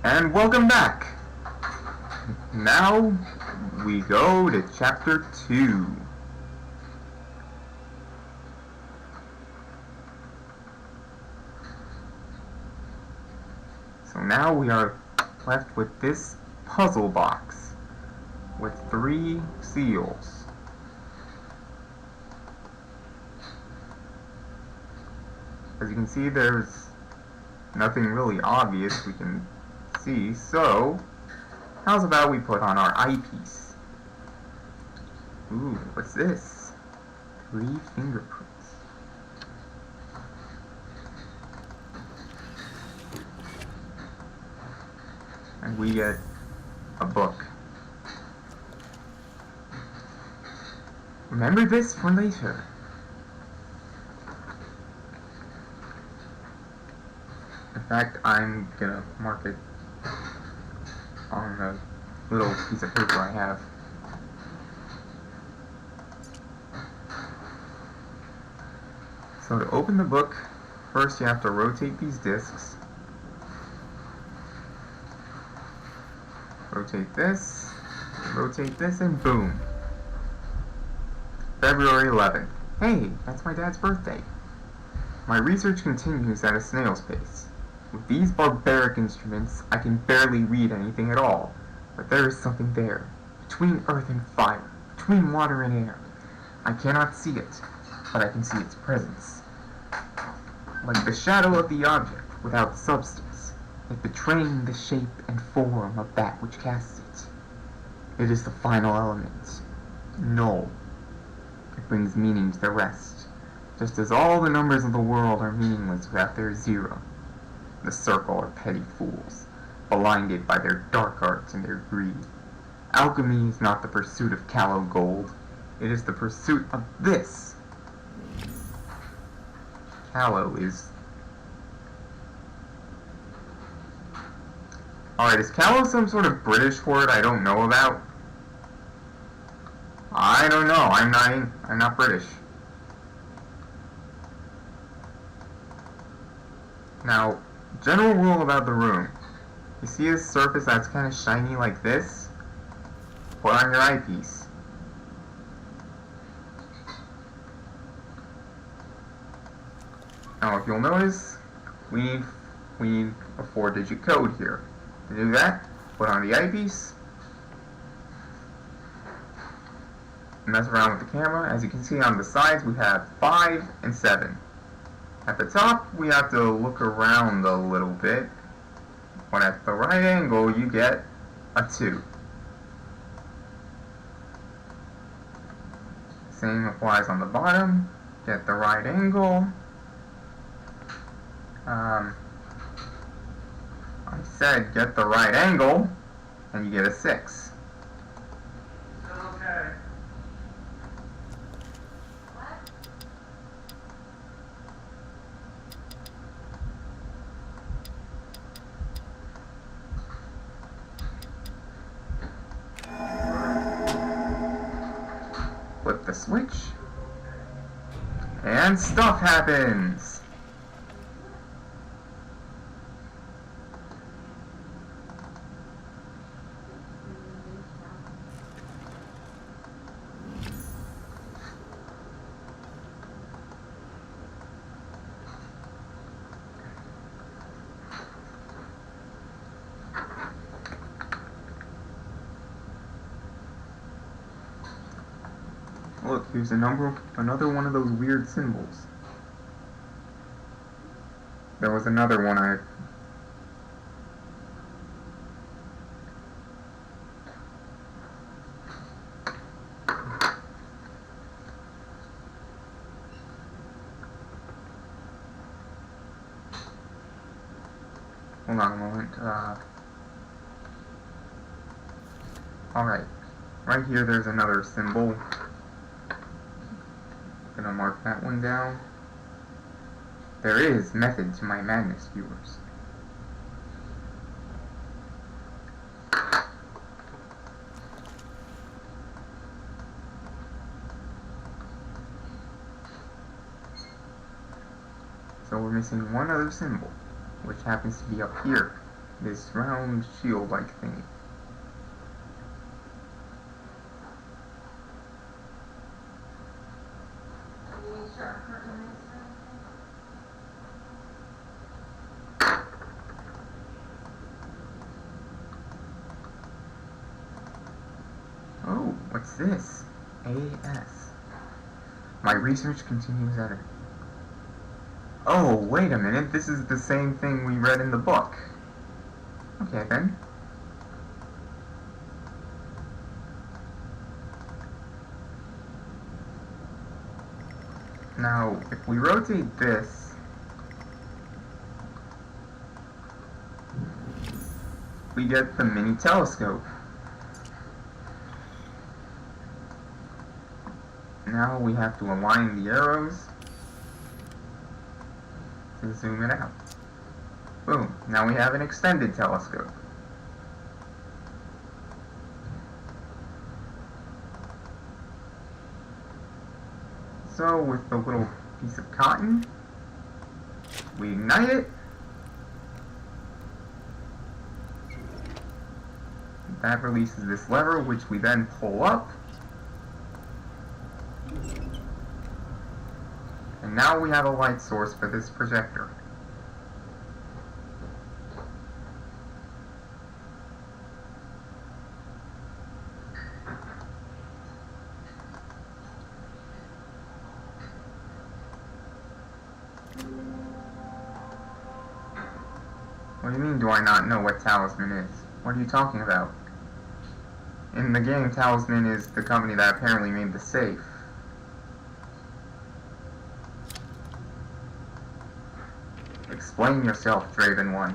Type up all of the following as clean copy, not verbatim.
And welcome back! Now we go to chapter 2. So now we are left with this puzzle box with 3 seals. As you can see, there's nothing really obvious we can see, so how's about we put on our eyepiece? Ooh, what's this? 3 fingerprints. And we get a book. Remember this for later. In fact, I'm gonna mark it on a little piece of paper I have. So to open the book, first you have to rotate these discs. Rotate this, and boom. February 11th. Hey, that's my dad's birthday. My research continues at a snail's pace. With these barbaric instruments, I can barely read anything at all. But there is something there, between earth and fire, between water and air. I cannot see it, but I can see its presence. Like the shadow of the object without substance, yet betraying the shape and form of that which casts it. It is the final element, null. It brings meaning to the rest, just as all the numbers of the world are meaningless without their zero. The circle are petty fools, blinded by their dark arts and their greed. Alchemy is not the pursuit of callow gold, it is the pursuit of this. Callow is... Alright, is callow some sort of British word I don't know about? I don't know, I'm not British. Now, general rule about the room. You see a surface that's kind of shiny like this? Put on your eyepiece. Now if you'll notice, we need a 4-digit code here. To do that, put on the eyepiece. Mess around with the camera. As you can see on the sides, we have 5 and 7. At the top, we have to look around a little bit. When at the right angle, you get a 2. Same applies on the bottom. Get the right angle. I said get the right angle, and you get a 6. Okay. Flip the switch, and stuff happens. Look, here's another one of those weird symbols. There was another one hold on a moment. Alright. Right here there's another symbol. Gonna mark that one down. There is method to my madness, viewers. So we're missing one other symbol, which happens to be up here. this round shield-like thingy. Oh, what's this? AS. My research continues at it. Oh, wait a minute, this is the same thing we read in the book. Okay, then. Now, if we rotate this, we get the mini telescope. Now we have to align the arrows to zoom it out. Boom, now we have an extended telescope. So with the little piece of cotton, we ignite it. That releases this lever, which we then pull up. And now we have a light source for this projector. What do you mean, do I not know what Talisman is? What are you talking about? In the game, Talisman is the company that apparently made the safe. Explain yourself, Draven One.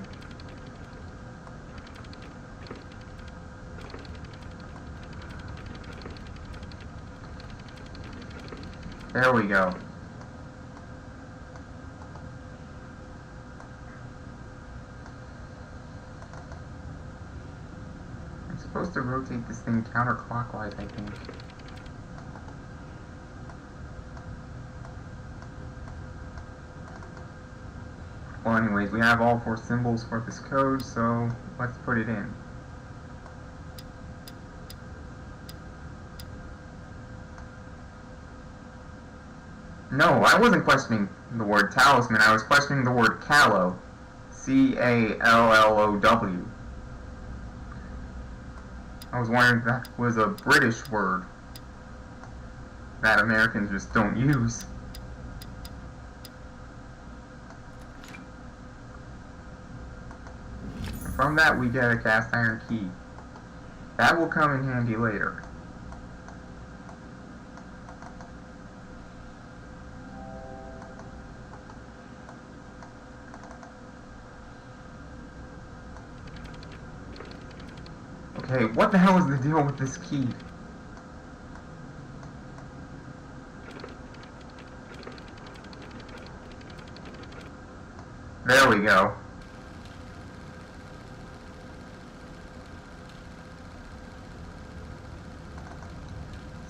There we go. I'm supposed to rotate this thing counterclockwise, I think. Well, anyways, we have all 4 symbols for this code, so let's put it in. No, I wasn't questioning the word talisman, I was questioning the word callow. C-A-L-L-O-W. I was wondering if that was a British word that Americans just don't use. And from that we get a cast iron key. That will come in handy later. Okay, what the hell is the deal with this key? There we go.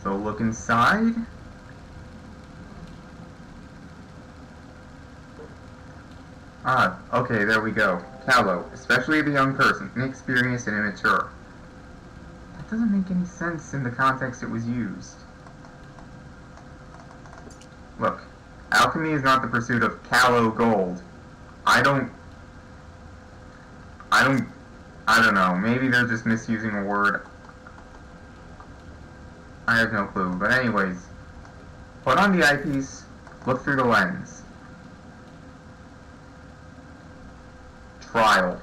So look inside. Ah, okay, there we go. Callow, especially the young person, inexperienced and immature. That doesn't make any sense in the context it was used. Look, alchemy is not the pursuit of callow gold. I don't know, maybe they're just misusing a word. I have no clue, but anyways, put on the eyepiece, look through the lens. Trial.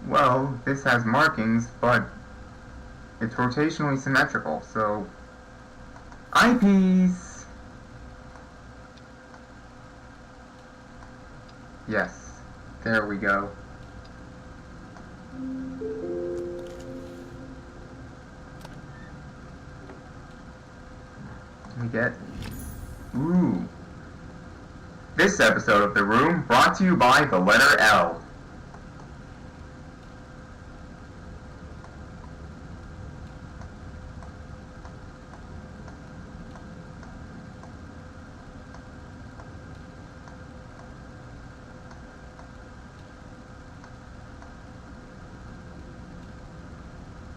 Well, this has markings, but it's rotationally symmetrical, so... Eyepiece! Yes, there we go. We get... Ooh. This episode of The Room brought to you by the letter L.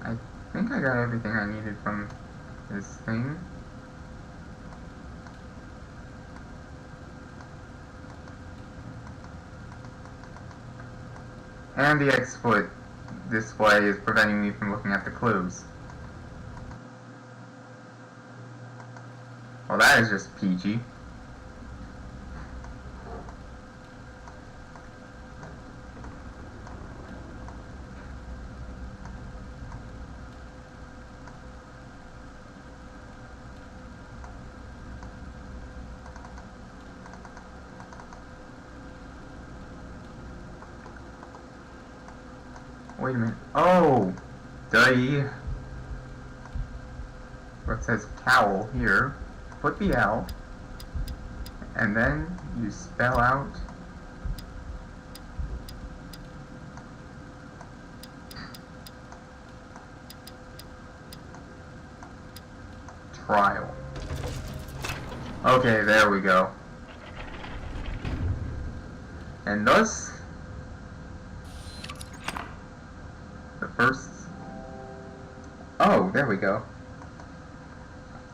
I think I got everything I needed from this thing. And the XSplit display is preventing me from looking at the clues. Well, that is just peachy. Wait a minute. Oh! Duh! Where it says cowl here, put the L, and then you spell out trial. Okay, there we go. And thus, the first... Oh, there we go.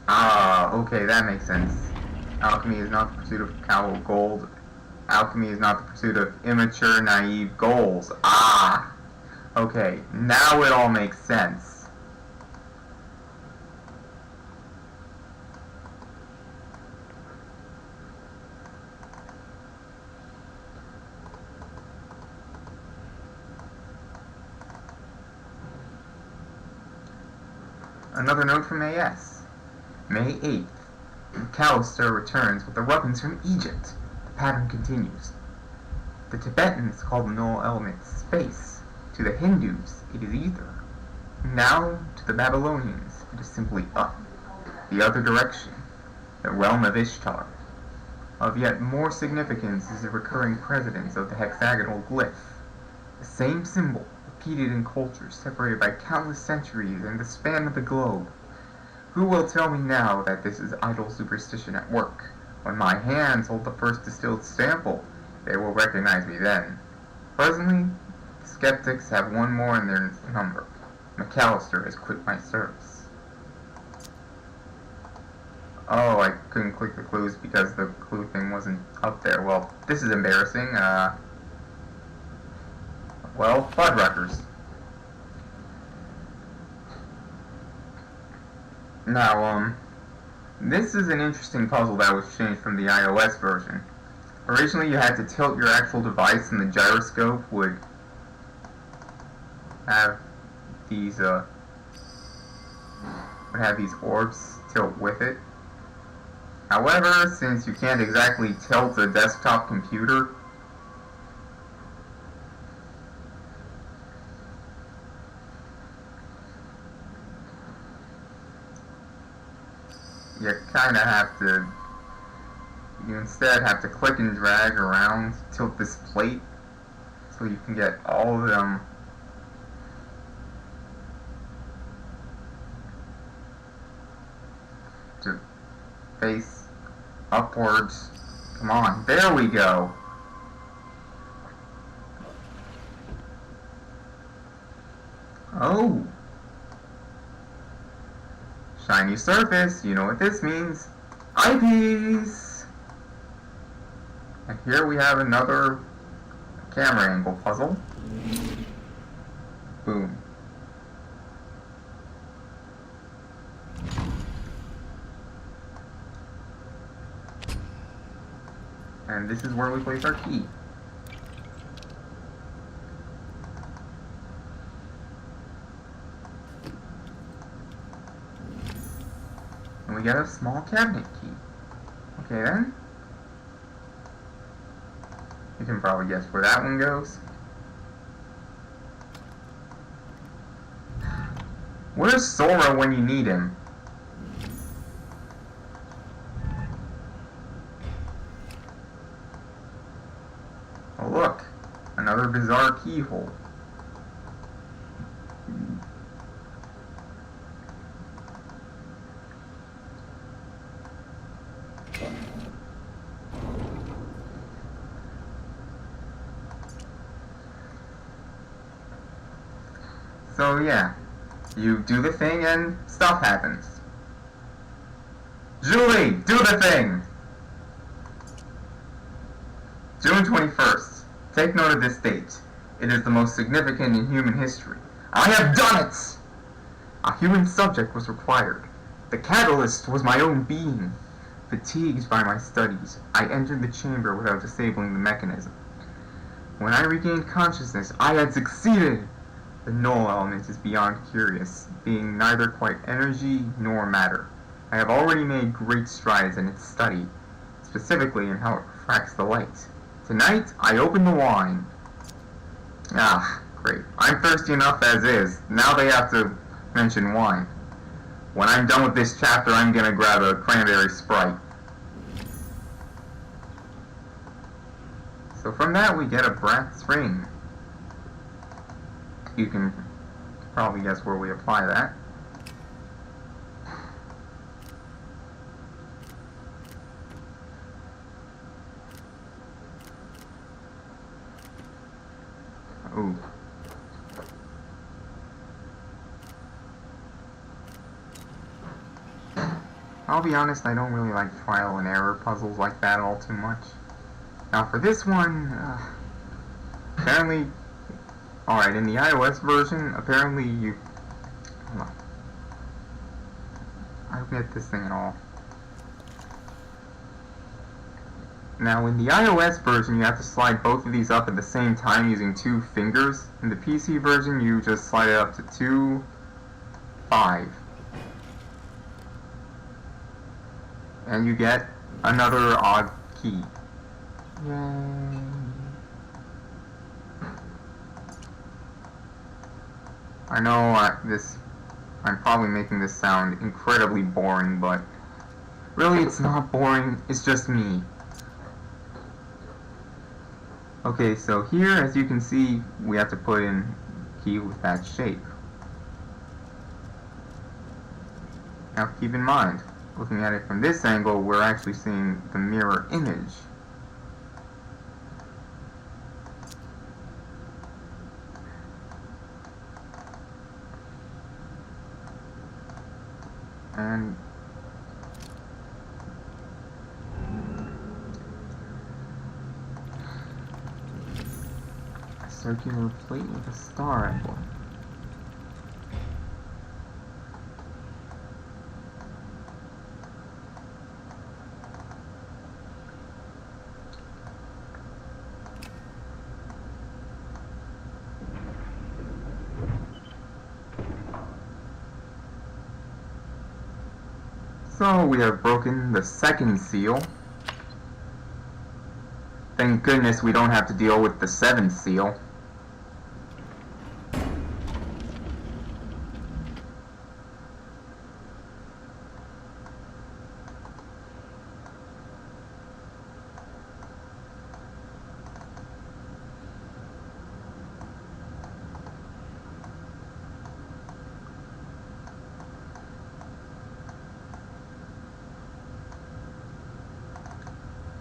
Ah, okay, that makes sense. Alchemy is not the pursuit of cowl gold. Alchemy is not the pursuit of immature, naive goals. Ah! Okay, now it all makes sense. Another note from AS. May 8th. McAllister returns with the weapons from Egypt. The pattern continues. The Tibetans call the null element space. To the Hindus, it is ether. Now, to the Babylonians, it is simply up. The other direction. The realm of Ishtar. Of yet more significance is the recurring presence of the hexagonal glyph. The same symbol, repeated in cultures separated by countless centuries and the span of the globe. Who will tell me now that this is idle superstition at work? When my hands hold the first distilled sample, they will recognize me then. Presently, the skeptics have one more in their number. McAllister has quit my service. Oh, I couldn't click the clues because the clue thing wasn't up there. Well, this is embarrassing. Well, Fuddruckers. Now, this is an interesting puzzle that was changed from the iOS version. Originally, you had to tilt your actual device and the gyroscope would have these, orbs tilt with it. However, since you can't exactly tilt a desktop computer, you instead have to click and drag around, tilt this plate, so you can get all of them to face upwards. Come on, there we go. Oh! Shiny surface, you know what this means. Eyepiece! And here we have another camera angle puzzle. Boom. And this is where we place our key. And we get a small cabinet key. Okay then. You can probably guess where that one goes. Where's Sora when you need him? Oh look, another bizarre keyhole. So yeah, you do the thing and stuff happens. Julie, do the thing! June 21st. Take note of this date. It is the most significant in human history. I have done it! A human subject was required. The catalyst was my own being. Fatigued by my studies, I entered the chamber without disabling the mechanism. When I regained consciousness, I had succeeded! The null element is beyond curious, being neither quite energy nor matter. I have already made great strides in its study, specifically in how it refracts the light. Tonight, I open the wine. Ah, great. I'm thirsty enough as is. Now they have to mention wine. When I'm done with this chapter, I'm gonna grab a cranberry Sprite. So from that, we get a brass ring. You can probably guess where we apply that. Ooh. I'll be honest, I don't really like trial and error puzzles like that all too much. Now for this one, apparently, alright, in the iOS version, apparently you, hold on, I don't get this thing at all. Now in the iOS version, you have to slide both of these up at the same time using 2 fingers. In the PC version, you just slide it up to 2, 5. And you get another odd key. Yay. I know I'm probably making this sound incredibly boring, but really it's not boring, it's just me. Okay, so here, as you can see, we have to put in key with that shape. Now keep in mind, looking at it from this angle, we're actually seeing the mirror image. And a circular plate with a star emblem. So we have broken the second seal. Thank goodness we don't have to deal with the 7th seal.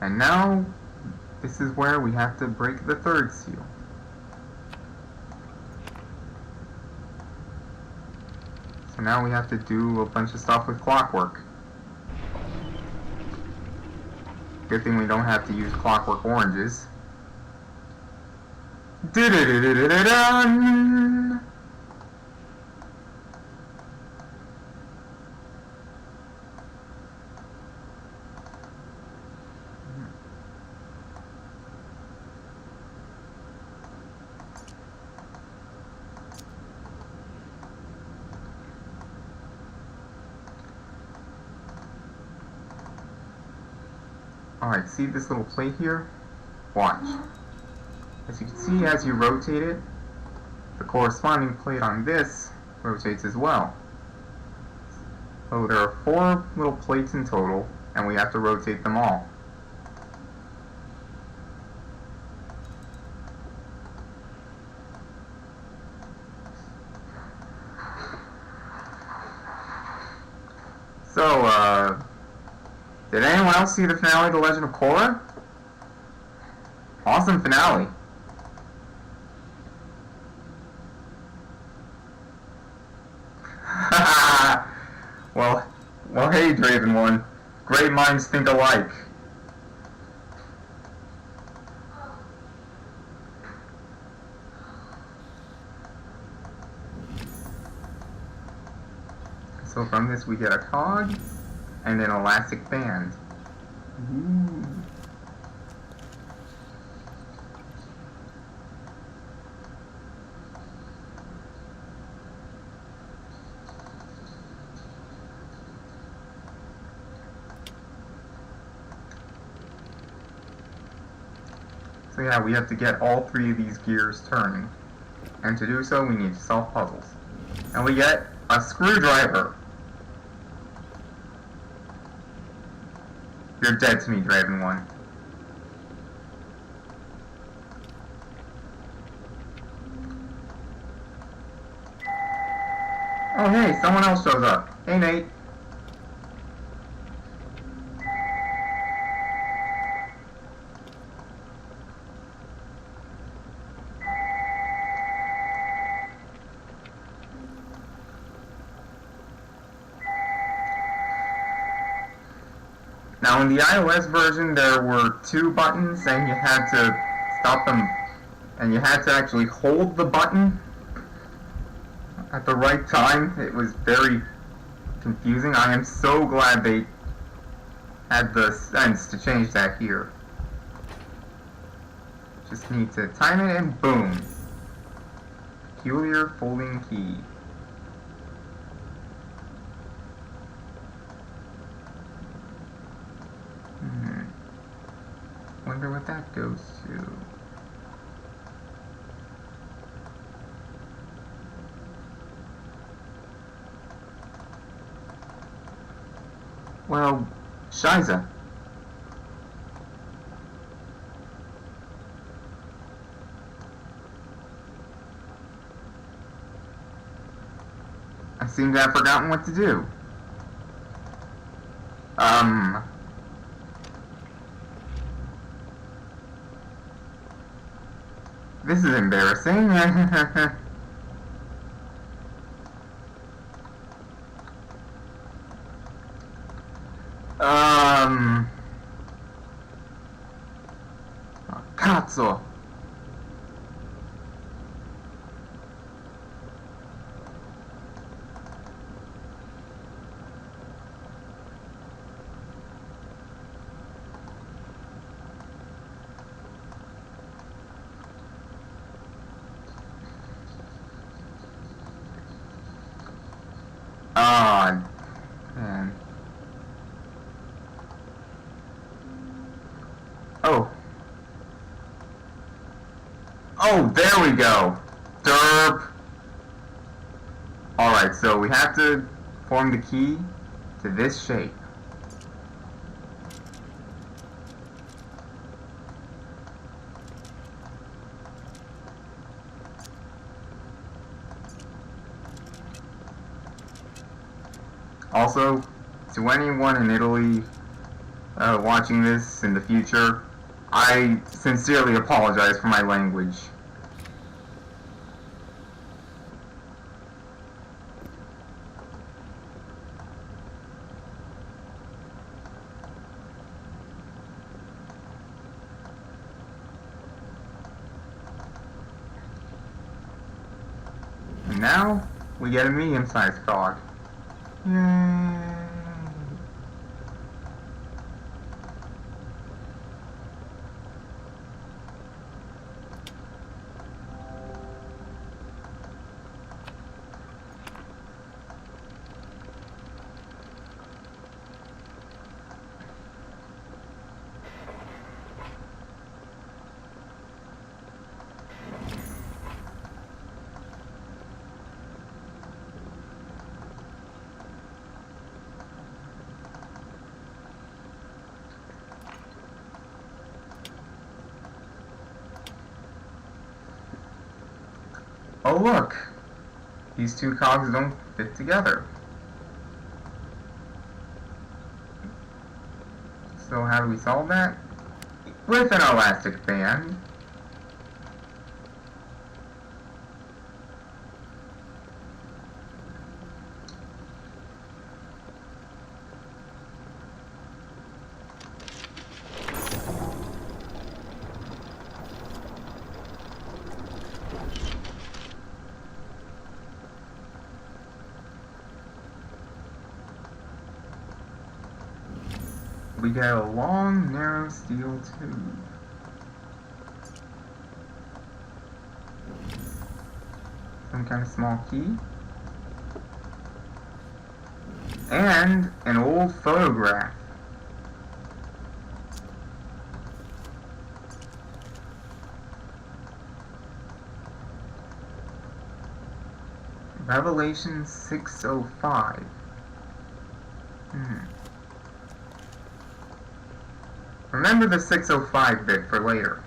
And now, this is where we have to break the 3rd seal. So now we have to do a bunch of stuff with clockwork. Good thing we don't have to use clockwork oranges. Da-da-da-da-da-dun! Alright, see this little plate here? Watch. As you can see, as you rotate it, the corresponding plate on this rotates as well. So there are 4 little plates in total, and we have to rotate them all. So, did anyone else see the finale of The Legend of Korra? Awesome finale. well, hey, Draven One. Great minds think alike. So from this we get a cog and an elastic band. Ooh. So yeah, we have to get all 3 of these gears turning. And to do so, we need to solve puzzles. And we get a screwdriver. You're dead to me, Draven One. Oh hey, someone else shows up. Hey Nate. Now in the iOS version there were 2 buttons and you had to stop them, and you had to actually hold the button at the right time. It was very confusing. I am so glad they had the sense to change that here. Just need to time it and boom. Peculiar folding key. Wonder what that goes to. Well, Shiza. I seem to have forgotten what to do. This is embarrassing. Cazzo. Man. Oh. Oh, there we go. Derp. Alright, so we have to form the key to this shape. Also, to anyone in Italy watching this in the future, I sincerely apologize for my language. And now, we get a medium-sized cog. Yay! Oh look! These 2 cogs don't fit together. how do we solve that? With an elastic band. We get a long, narrow steel tube. Some kind of small key. And an old photograph. Revelation 605. Remember the 605 bit for later.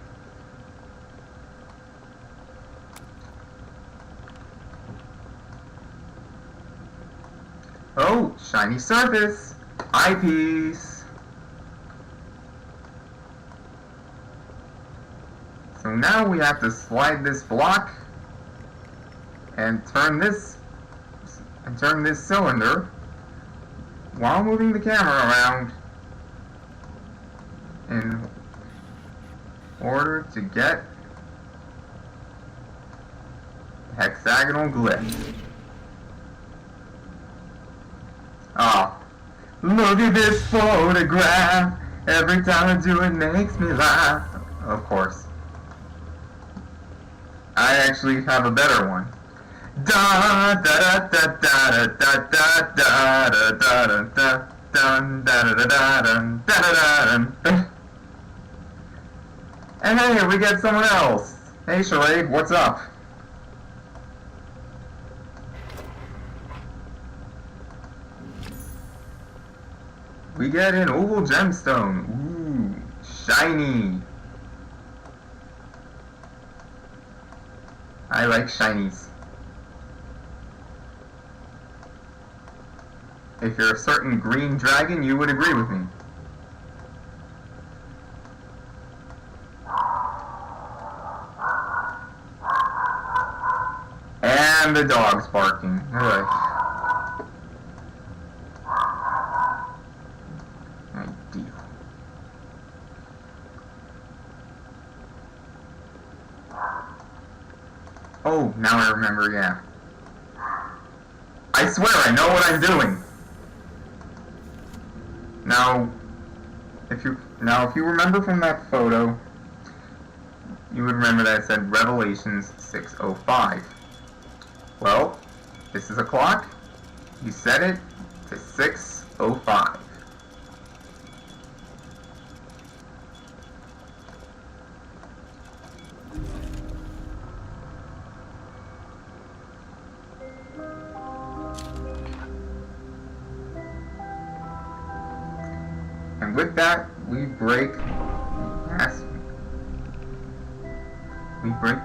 Oh, shiny surface! Eyepiece! So now we have to slide this block and turn this cylinder while moving the camera around in order to get hexagonal glyph. Oh, look at this photograph. Every time I do it makes me laugh. Of course. I actually have a better one. Da da da da da da da da da da da dun da da da da dun da da da dun. And hey, we get someone else. Hey Charade, what's up? We get an oval gemstone. Ooh, shiny. I like shinies. If you're a certain green dragon, you would agree with me. And the dog's barking. Alright. Ideal. Oh, now I remember, yeah. I swear I know what I'm doing. Now, if you remember from that photo, you would remember that I said Revelations 605. Well, this is a clock. You set it to 6:05. And with that, we break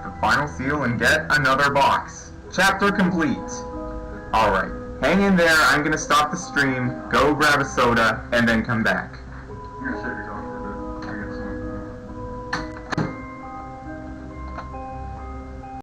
the final seal and get another box. Chapter complete. Alright, hang in there, I'm gonna stop the stream, go grab a soda, and then come back.